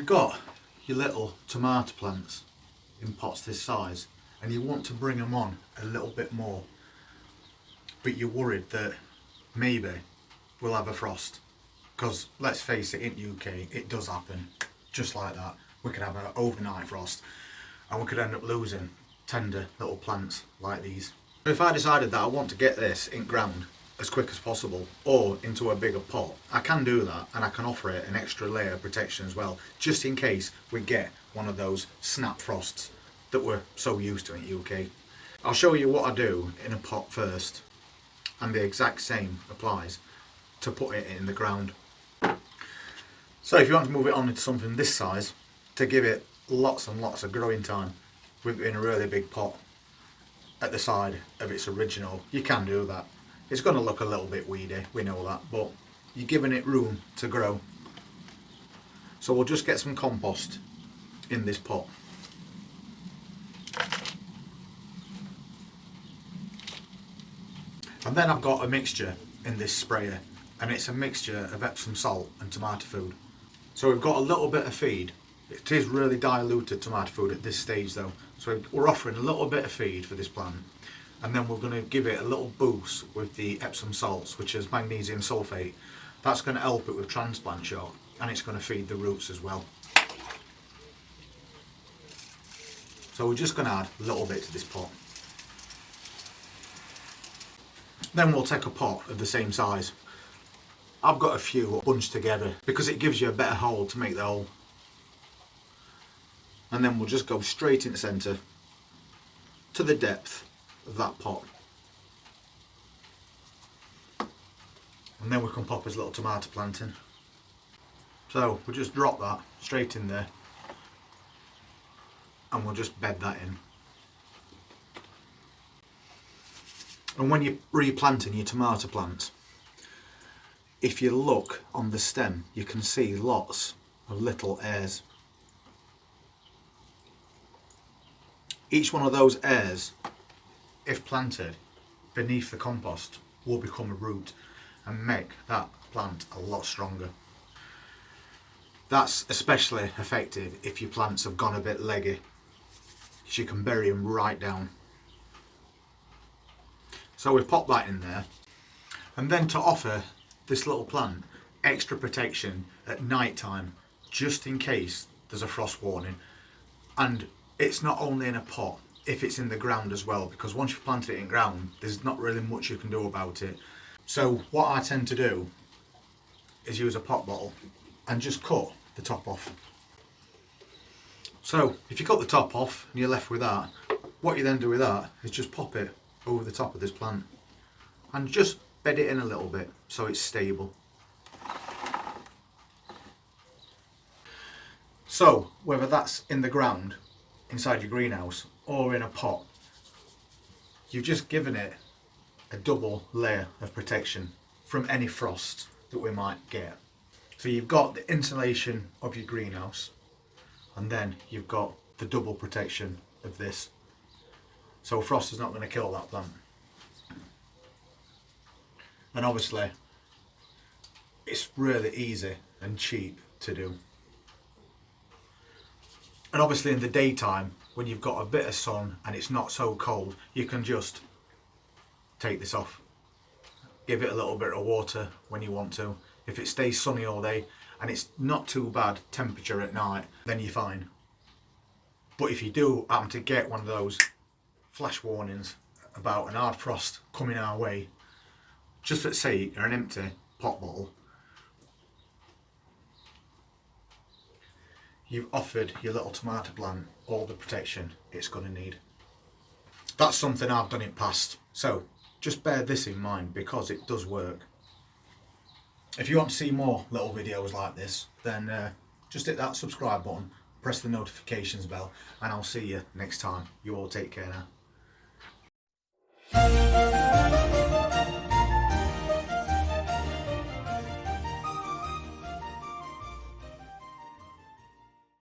you've got your little tomato plants in pots this size and you want to bring them on a little bit more, but you're worried that maybe we'll have a frost, because let's face it, in UK it does happen just like that. We could have an overnight frost and we could end up losing tender little plants like these. If I decided that I want to get this in ground as quick as possible or into a bigger pot, I can do that, and I can offer it an extra layer of protection as well, just in case we get one of those snap frosts that we're so used to in UK. I'll show you what I do in a pot first, and the exact same applies to put it in the ground. So if you want to move it on into something this size to give it lots and lots of growing time within a really big pot at the side of its original, you can do that. It's going to look a little bit weedy, we know that, but you're giving it room to grow. So we'll just get some compost in this pot. And then I've got a mixture in this sprayer, and it's a mixture of Epsom salt and tomato food. So we've got a little bit of feed. It is really diluted tomato food at this stage though, so we're offering a little bit of feed for this plant, and then we're going to give it a little boost with the Epsom salts, which is magnesium sulfate. That's going to help it with transplant shock, and it's going to feed the roots as well. So we're just going to add a little bit to this pot. Then we'll take a pot of the same size. I've got a few bunched together because it gives you a better hole to make the hole. And then we'll just go straight in the centre to the depth of that pot. And then we can pop his little tomato plant in. So we'll just drop that straight in there, and we'll just bed that in. And when you're replanting your tomato plants, if you look on the stem, you can see lots of little hairs. Each one of those hairs, if planted beneath the compost, will become a root and make that plant a lot stronger. That's especially effective if your plants have gone a bit leggy, because you can bury them right down. So we pop that in there, and then to offer this little plant extra protection at night time, just in case there's a frost warning. And it's not only in a pot, if it's in the ground as well, because once you've planted it in ground, there's not really much you can do about it. So what I tend to do is use a pot bottle and just cut the top off. So if you cut the top off and you're left with that, what you then do with that is just pop it over the top of this plant and just bed it in a little bit so it's stable. So whether that's in the ground inside your greenhouse or in a pot, you've just given it a double layer of protection from any frost that we might get. So you've got the insulation of your greenhouse, and then you've got the double protection of this. So frost is not going to kill that plant. And obviously it's really easy and cheap to do. And obviously in the daytime, when you've got a bit of sun and it's not so cold, you can just take this off. Give it a little bit of water when you want to. If it stays sunny all day and it's not too bad temperature at night, then you're fine. But if you do happen to get one of those flash warnings about an hard frost coming our way, just let's say you're an empty pot bottle, you've offered your little tomato plant all the protection it's going to need. That's something I've done in the past, so just bear this in mind because it does work. If you want to see more little videos like this, then just hit that subscribe button, press the notifications bell, and I'll see you next time. You all take care now.